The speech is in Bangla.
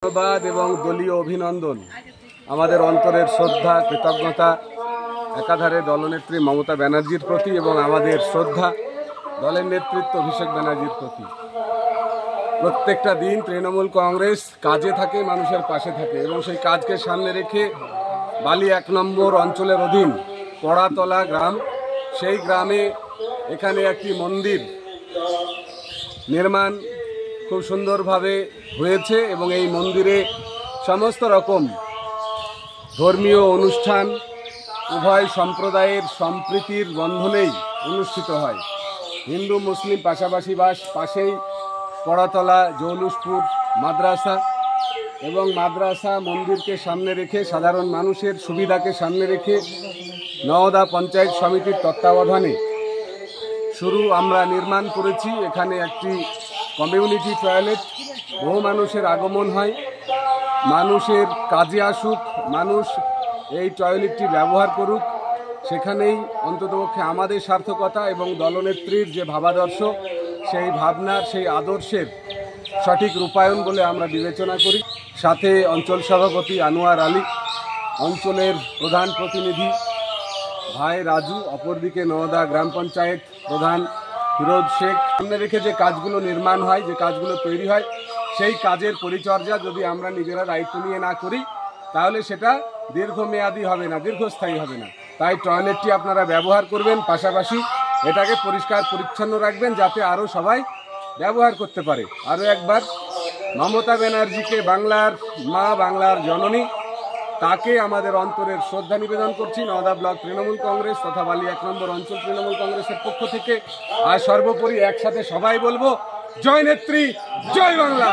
ধন্যবাদ এবং দলীয় অভিনন্দন। আমাদের অন্তরের শ্রদ্ধা কৃতজ্ঞতা একাধারে দলনেত্রী মমতা ব্যানার্জির প্রতি এবং আমাদের শ্রদ্ধা দলের নেতৃত্ব অভিষেক ব্যানার্জির প্রতি। প্রত্যেকটা দিন তৃণমূল কংগ্রেস কাজে থাকে, মানুষের পাশে থাকে এবং সেই কাজকে সামনে রেখে বালি 1 নম্বর অঞ্চলের অধীন পড়াতলা গ্রাম, সেই গ্রামে এখানে একটি মন্দির নির্মাণ খুব সুন্দরভাবে হয়েছে এবং এই মন্দিরে সমস্ত রকম ধর্মীয় অনুষ্ঠান উভয় সম্প্রদায়ের সম্প্রীতির বন্ধনেই অনুষ্ঠিত হয়। হিন্দু মুসলিম পাশাপাশি পাশেই পড়াতলা জৌলুসপুর মাদ্রাসা এবং মাদ্রাসা মন্দিরকে সামনে রেখে সাধারণ মানুষের সুবিধাকে সামনে রেখে নওদা পঞ্চায়েত সমিতির তত্ত্বাবধানে আমরা নির্মাণ করেছি। এখানে একটি কমিউনিটি টয়লেট, বহু মানুষের আগমন হয়, মানুষের কাজে আসুক, মানুষ এই টয়লেটটি ব্যবহার করুক, সেখানেই অন্ততপক্ষে আমাদের সার্থকতা এবং দলনেত্রীর যে ভাবাদর্শ সেই ভাবনার সেই আদর্শের সঠিক রূপায়ণ বলে আমরা বিবেচনা করি। সাথে অঞ্চল সভাপতি আনোয়ার আলী, অঞ্চলের প্রধান প্রতিনিধি ভাই রাজু, অপরদিকে নওদা গ্রাম পঞ্চায়েত প্রধান ফিরোজ শেখ। সামনে রেখে যে কাজগুলো নির্মাণ হয়, যে কাজগুলো তৈরি হয়, সেই কাজের পরিচর্যা যদি আমরা নিজেরা দায়িত্ব নিয়ে না করি তাহলে সেটা দীর্ঘমেয়াদী হবে না, দীর্ঘস্থায়ী হবে না। তাই টয়লেটটি আপনারা ব্যবহার করবেন, পাশাপাশি এটাকে পরিষ্কার পরিচ্ছন্ন রাখবেন যাতে আরও সবাই ব্যবহার করতে পারে। আরও একবার মমতা ব্যানার্জিকে বাংলার মা, বাংলার জননী, তাকে আমাদের অন্তরের শ্রদ্ধা নিবেদন করছি নওদা ব্লক তৃণমূল কংগ্রেস তথা বালি 1 নম্বর অঞ্চল তৃণমূল কংগ্রেসের পক্ষ থেকে। আর সর্বোপরি একসাথে সবাই বলবো, জয় নেত্রী, জয় বাংলা।